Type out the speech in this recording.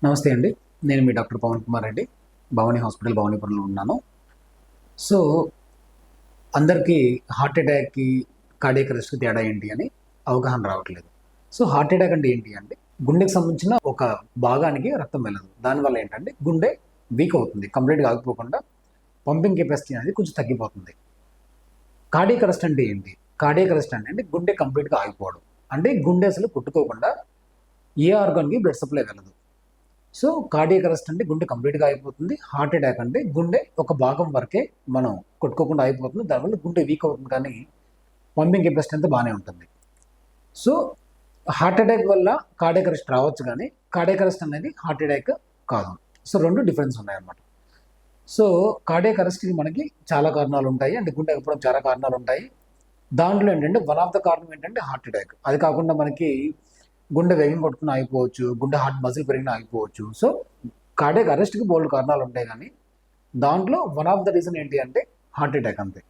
నమస్తే అండి. నేను మీ డాక్టర్ పవన్ కుమార్ రెడ్డి. భవానీ హాస్పిటల్ భవానీపురంలో ఉన్నాను. సో, అందరికీ హార్ట్ అటాక్‌కి, కార్డియాక్ అరెస్ట్‌కి తేడా ఏంటి అని అవగాహన రావట్లేదు. సో, హార్ట్ అటాక్ అంటే ఏంటి అంటే, గుండెకి సంబంధించిన ఒక భాగానికి రక్తం వెళ్ళదు. దానివల్ల ఏంటంటే, గుండె వీక్ అవుతుంది. కంప్లీట్‌గా ఆగిపోకుండా పంపింగ్ కెపాసిటీ అనేది కొంచెం తగ్గిపోతుంది. కార్డియాక్ అరెస్ట్ అంటే ఏంటి? కార్డియాక్ అరెస్ట్ అంటే గుండె కంప్లీట్‌గా ఆగిపోవడం. అంటే గుండె అసలు కొట్టుకోకుండా ఏ ఆర్గాన్‌కి బ్లడ్ సప్లై వెళ్ళదు. సో, కార్డియాక్ అరెస్ట్ అంటే గుండె కంప్లీట్‌గా ఆగిపోతుంది. హార్ట్ అటాక్ అంటే గుండె ఒక భాగం వరకే మనం కొట్టుకోకుండా ఆగిపోతుంది. దానివల్ల గుండె వీక్ అవుతుంది కానీ పంపింగ్ కెపాసిటీ అంతా బాగానే ఉంటుంది. సో, హార్ట్ అటాక్ వల్ల కార్డియాక్ అరెస్ట్ రావచ్చు కానీ కార్డియాక్ అరెస్ట్ అనేది హార్ట్ అటాక్ కాదు. సో, 2 డిఫరెన్స్ ఉన్నాయన్నమాట. సో, కార్డియాక్ అరెస్ట్‌కి మనకి చాలా కారణాలు ఉంటాయి. అంటే గుండె ఆగిపోవడం చాలా కారణాలు ఉంటాయి. దాంట్లో ఏంటంటే వన్ ఆఫ్ ద కారణం ఏంటంటే హార్ట్ అటాక్. అది కాకుండా మనకి గుండె వేగం కొట్టుకుని ఆగిపోవచ్చు. గుండె హార్ట్ మజిల్ పెరిగినా ఆగిపోవచ్చు. సో, కార్డియాక్ అరెస్ట్‌కి బోలెడు కారణాలు ఉంటాయి గానీ, దాంట్లో వన్ ఆఫ్ ద రీజన్ ఏంటి అంటే హార్ట్ అటాక్ అంతే.